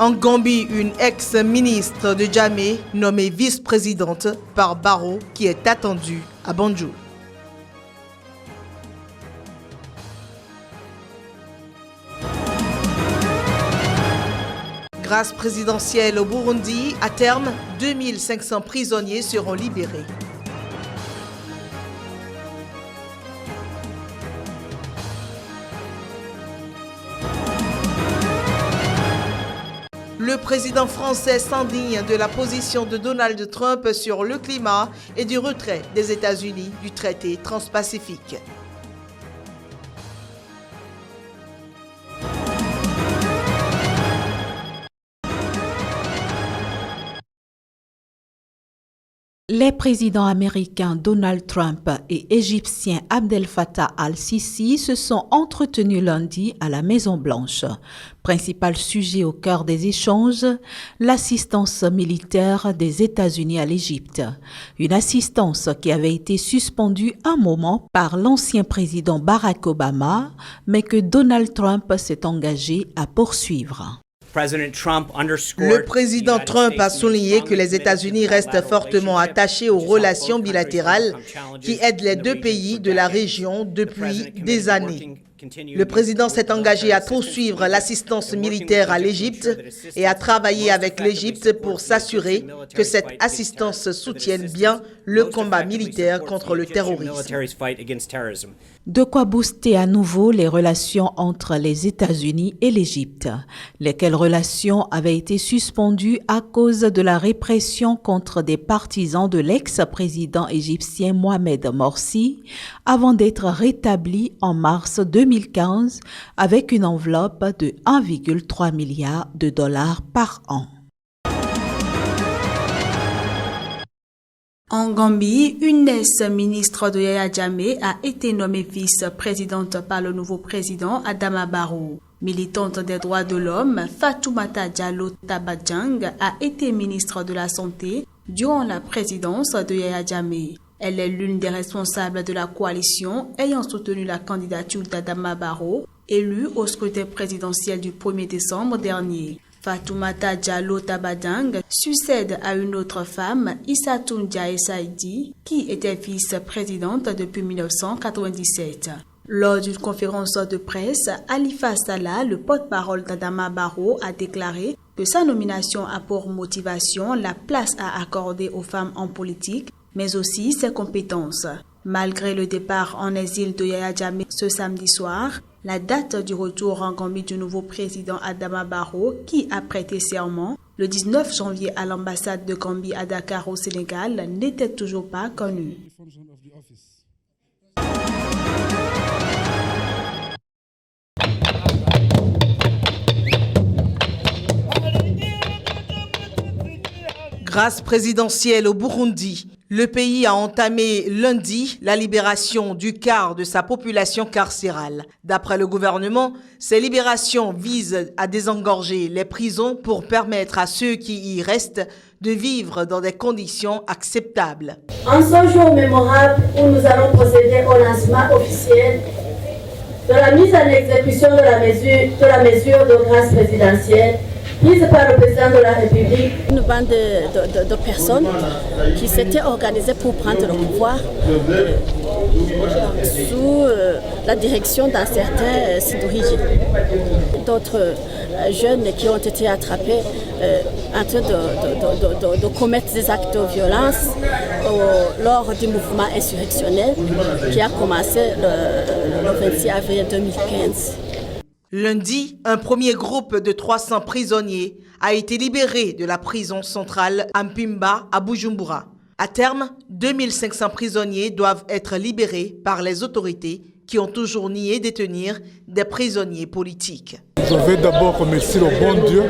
En Gambie, une ex-ministre de Djamé nommée vice-présidente par Barrow qui est attendue à Banjul. Grâce présidentielle au Burundi, à terme, 2500 prisonniers seront libérés. Le président français s'indigne de la position de Donald Trump sur le climat et du retrait des États-Unis du traité transpacifique. Les présidents américains Donald Trump et égyptien Abdel Fattah al-Sisi se sont entretenus lundi à la Maison-Blanche. Principal sujet au cœur des échanges, l'assistance militaire des États-Unis à l'Égypte. Une assistance qui avait été suspendue un moment par l'ancien président Barack Obama, mais que Donald Trump s'est engagé à poursuivre. Le président Trump a souligné que les États-Unis restent fortement attachés aux relations bilatérales qui aident les deux pays de la région depuis des années. Le président s'est engagé à poursuivre l'assistance militaire à l'Égypte et à travailler avec l'Égypte pour s'assurer que cette assistance soutienne bien le combat militaire contre le terrorisme. De quoi booster à nouveau les relations entre les États-Unis et l'Égypte, lesquelles relations avaient été suspendues à cause de la répression contre des partisans de l'ex-président égyptien Mohamed Morsi, avant d'être rétablies en mars 2015 avec une enveloppe de 1,3 milliard de dollars par an. En Gambie, une ex-ministre de Yaya Jammeh a été nommée vice-présidente par le nouveau président Adama Barrow. Militante des droits de l'homme, Fatoumata Jallow Tabajang a été ministre de la Santé durant la présidence de Yaya Jammeh. Elle est l'une des responsables de la coalition ayant soutenu la candidature d'Adama Barrow, élu au scrutin présidentiel du 1er décembre dernier. Fatoumata Jallow Tabajang succède à une autre femme, Issatoun Ndiaye Saidi, qui était vice-présidente depuis 1997. Lors d'une conférence de presse, Halifa Sallah, le porte-parole d'Adama Barrow, a déclaré que sa nomination a pour motivation la place à accorder aux femmes en politique, mais aussi ses compétences. Malgré le départ en exil de Yaya Jammeh ce samedi soir, la date du retour en Gambie du nouveau président Adama Barrow, qui a prêté serment le 19 janvier à l'ambassade de Gambie à Dakar au Sénégal, n'était toujours pas connue. Grâce présidentielle au Burundi, le pays a entamé lundi la libération du quart de sa population carcérale. D'après le gouvernement, ces libérations visent à désengorger les prisons pour permettre à ceux qui y restent de vivre dans des conditions acceptables. En ce jour mémorable où nous allons procéder au lancement officiel de la mise en exécution de la mesure de grâce présidentielle prise par le président de la République. Une bande de personnes qui s'étaient organisées pour prendre le pouvoir sous la direction d'un certain Sidouhiji. D'autres jeunes qui ont été attrapés en train de commettre des actes de violence lors du mouvement insurrectionnel qui a commencé le 26 avril 2015. Lundi, un premier groupe de 300 prisonniers a été libéré de la prison centrale Mpimba à Bujumbura. À terme, 2500 prisonniers doivent être libérés par les autorités qui ont toujours nié détenir des prisonniers politiques. Je vais d'abord remercier le bon Dieu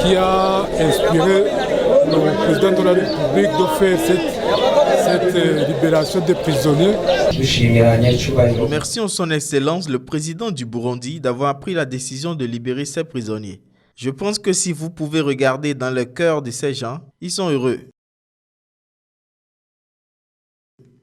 qui a inspiré le président de la République de faire cette libération des prisonniers. Remercions son Excellence le président du Burundi d'avoir pris la décision de libérer ces prisonniers. Je pense que si vous pouvez regarder dans le cœur de ces gens, ils sont heureux.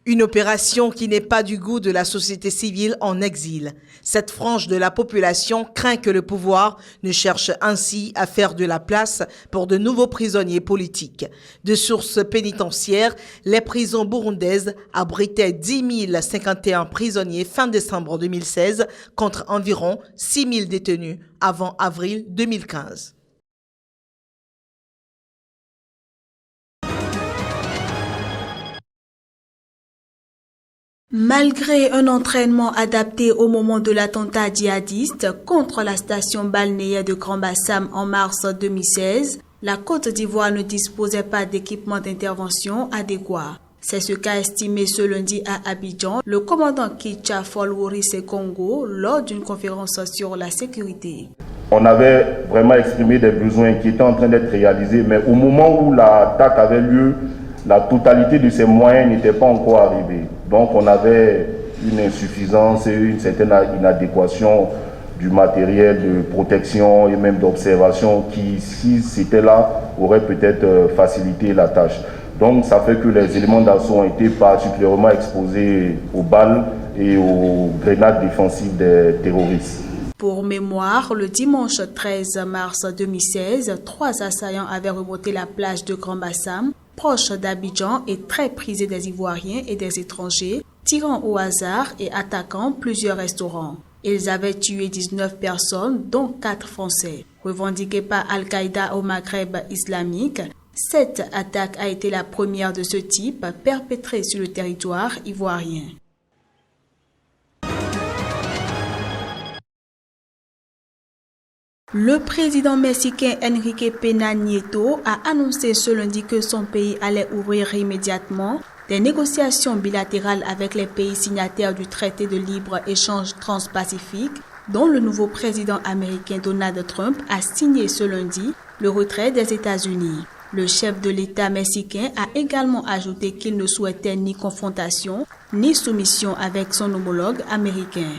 Une opération qui n'est pas du goût de la société civile en exil. Cette frange de la population craint que le pouvoir ne cherche ainsi à faire de la place pour de nouveaux prisonniers politiques. De sources pénitentiaires, les prisons burundaises abritaient 10 051 prisonniers fin décembre 2016 contre environ 6 000 détenus avant avril 2015. Malgré un entraînement adapté au moment de l'attentat djihadiste contre la station balnéaire de Grand-Bassam en mars 2016, la Côte d'Ivoire ne disposait pas d'équipement d'intervention adéquat. C'est ce qu'a estimé ce lundi à Abidjan le commandant Kicha Folwori Sekongo lors d'une conférence sur la sécurité. On avait vraiment exprimé des besoins qui étaient en train d'être réalisés, mais au moment où l'attaque avait lieu, la totalité de ces moyens n'était pas encore arrivée. Donc on avait une insuffisance et une certaine inadéquation du matériel de protection et même d'observation qui, si c'était là, aurait peut-être facilité la tâche. Donc ça fait que les éléments d'assaut ont été particulièrement exposés aux balles et aux grenades défensives des terroristes. Pour mémoire, le dimanche 13 mars 2016, 3 assaillants avaient remonté la plage de Grand-Bassam, proche d'Abidjan et très prisé des Ivoiriens et des étrangers, tirant au hasard et attaquant plusieurs restaurants. Ils avaient tué 19 personnes, dont 4 Français. Revendiquée par Al-Qaïda au Maghreb islamique, cette attaque a été la première de ce type perpétrée sur le territoire ivoirien. Le président mexicain Enrique Peña Nieto a annoncé ce lundi que son pays allait ouvrir immédiatement des négociations bilatérales avec les pays signataires du traité de libre-échange transpacifique dont le nouveau président américain Donald Trump a signé ce lundi le retrait des États-Unis. Le chef de l'État mexicain a également ajouté qu'il ne souhaitait ni confrontation ni soumission avec son homologue américain.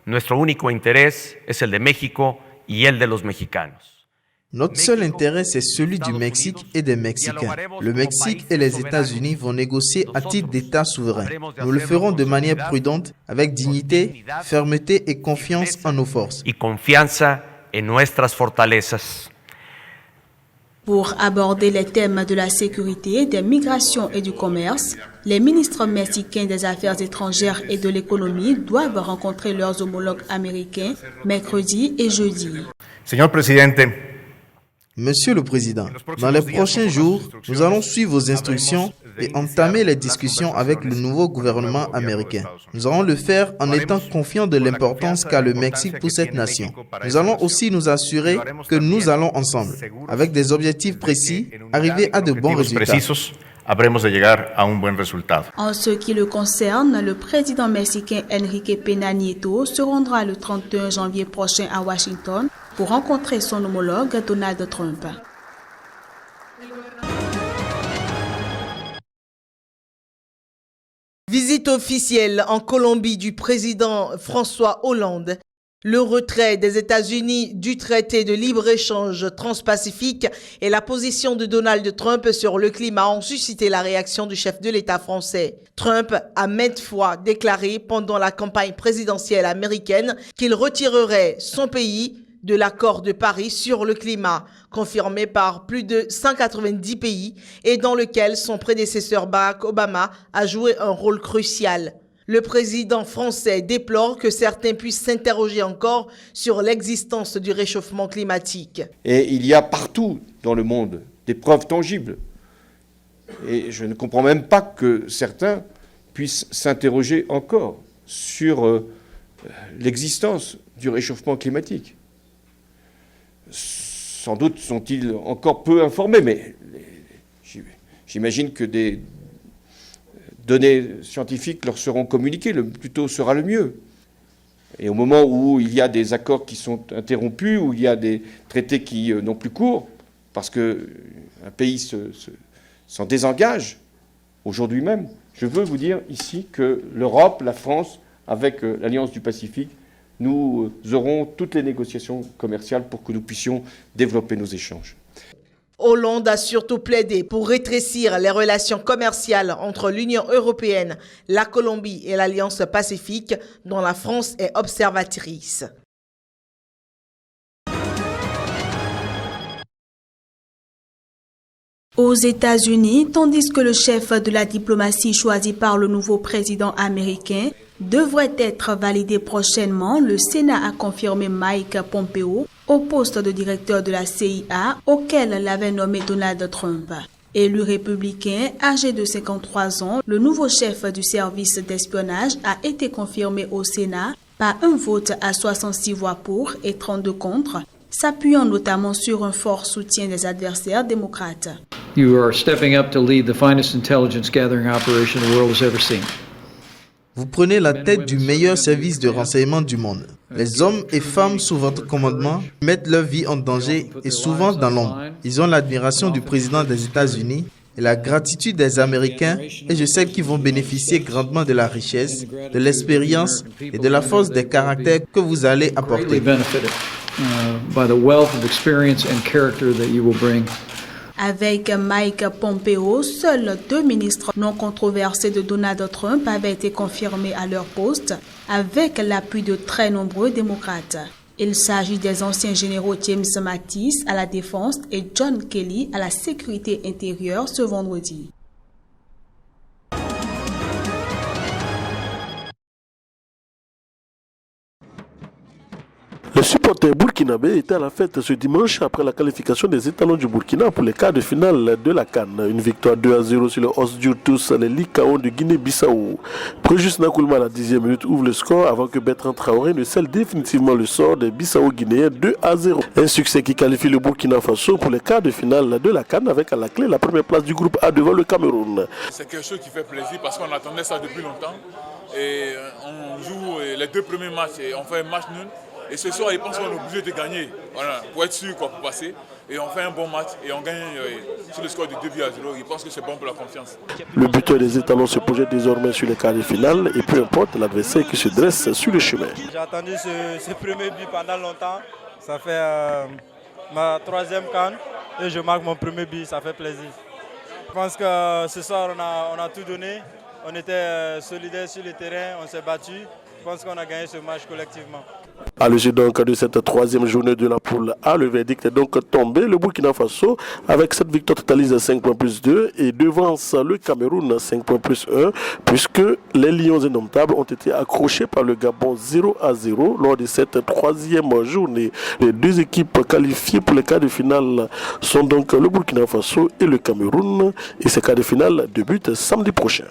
Nuestro único interés es el de México y el de los mexicanos. Notre seul intérêt, c'est celui du Mexique et des Mexicains. Le Mexique et les États-Unis vont négocier à titre d'État souverain. Nous le ferons de manière prudente, avec dignité, fermeté et confiance en nos forces. Y confianza en nuestras fortalezas. Pour aborder les thèmes de la sécurité, des migrations et du commerce, les ministres mexicains des Affaires étrangères et de l'économie doivent rencontrer leurs homologues américains mercredi et jeudi. Señor presidente, Monsieur le Président, dans les prochains jours, nous allons suivre vos instructions et entamer les discussions avec le nouveau gouvernement américain. Nous allons le faire en étant confiants de l'importance qu'a le Mexique pour cette nation. Nous allons aussi nous assurer que nous allons ensemble, avec des objectifs précis, arriver à de bons résultats. En ce qui le concerne, le président mexicain Enrique Peña Nieto se rendra le 31 janvier prochain à Washington pour rencontrer son homologue Donald Trump. Visite officielle en Colombie du président François Hollande. Le retrait des États-Unis du traité de libre-échange transpacifique et la position de Donald Trump sur le climat ont suscité la réaction du chef de l'État français. Trump a maintes fois déclaré pendant la campagne présidentielle américaine qu'il retirerait son pays de l'accord de Paris sur le climat, confirmé par plus de 190 pays et dans lequel son prédécesseur Barack Obama a joué un rôle crucial. Le président français déplore que certains puissent s'interroger encore sur l'existence du réchauffement climatique. Et il y a partout dans le monde des preuves tangibles. Et je ne comprends même pas que certains puissent s'interroger encore sur l'existence du réchauffement climatique. Sans doute sont-ils encore peu informés, mais j'imagine que des données scientifiques leur seront communiquées, le plus tôt sera le mieux. Et au moment où il y a des accords qui sont interrompus, où il y a des traités qui n'ont plus cours, parce qu'un pays s'en désengage, aujourd'hui même, je veux vous dire ici que l'Europe, la France, avec l'Alliance du Pacifique, nous aurons toutes les négociations commerciales pour que nous puissions développer nos échanges. Hollande a surtout plaidé pour rétrécir les relations commerciales entre l'Union européenne, la Colombie et l'Alliance Pacifique, dont la France est observatrice. Aux États-Unis, tandis que le chef de la diplomatie choisi par le nouveau président américain devrait être validé prochainement, le Sénat a confirmé Mike Pompeo au poste de directeur de la CIA auquel l'avait nommé Donald Trump. Élu républicain, âgé de 53 ans, le nouveau chef du service d'espionnage a été confirmé au Sénat par un vote à 66 voix pour et 32 contre, s'appuyant notamment sur un fort soutien des adversaires démocrates. You are stepping up to lead the finest intelligence gathering operation the world has ever seen. Vous prenez la tête du meilleur service de renseignement du monde. Les hommes et femmes sous votre commandement mettent leur vie en danger et souvent dans l'ombre. Ils ont l'admiration du président des États-Unis et la gratitude des Américains, et je sais qu'ils vont bénéficier grandement de la richesse, de l'expérience et de la force des caractères que vous allez apporter. Avec Mike Pompeo, seuls 2 ministres non controversés de Donald Trump avaient été confirmés à leur poste, avec l'appui de très nombreux démocrates. Il s'agit des anciens généraux James Mattis à la Défense et John Kelly à la Sécurité intérieure ce vendredi. Les supporters burkinabés étaient à la fête ce dimanche après la qualification des étalons du Burkina pour les quarts de finale de la CAN. Une victoire 2-0 sur le Osdurtus, les Likaon de Guinée-Bissau. Préjus Nakoulma à la 10e minute ouvre le score avant que Bertrand Traoré ne scelle définitivement le sort des Bissau-Guinéens 2-0. Un succès qui qualifie le Burkina Faso pour les quarts de finale de la CAN avec à la clé la première place du groupe A devant le Cameroun. C'est quelque chose qui fait plaisir parce qu'on attendait ça depuis longtemps. Et on joue les 2 premiers matchs et on fait un match nul. Et ce soir, je pense qu'on est obligé de gagner, voilà, pour être sûr, pour passer. Et on fait un bon match et on gagne sur le score de 2-0. Je pense que c'est bon pour la confiance. Le buteur des étalons se projette désormais sur les quarts de finale et peu importe l'adversaire qui se dresse sur le chemin. J'ai attendu ce premier but pendant longtemps. Ça fait ma 3e CAN et je marque mon premier but, ça fait plaisir. Je pense que ce soir, on a tout donné. On était solidaires sur le terrain, on s'est battu. Je pense qu'on a gagné ce match collectivement. À l'issue donc de cette 3e journée de la poule A, le verdict est donc tombé. Le Burkina Faso, avec cette victoire, totalise 5 points plus 2 et devance le Cameroun 5 points plus 1, puisque les Lions indomptables ont été accrochés par le Gabon 0-0 lors de cette 3e journée. Les 2 équipes qualifiées pour les quarts de finale sont donc le Burkina Faso et le Cameroun, et ces quarts de finale débutent samedi prochain.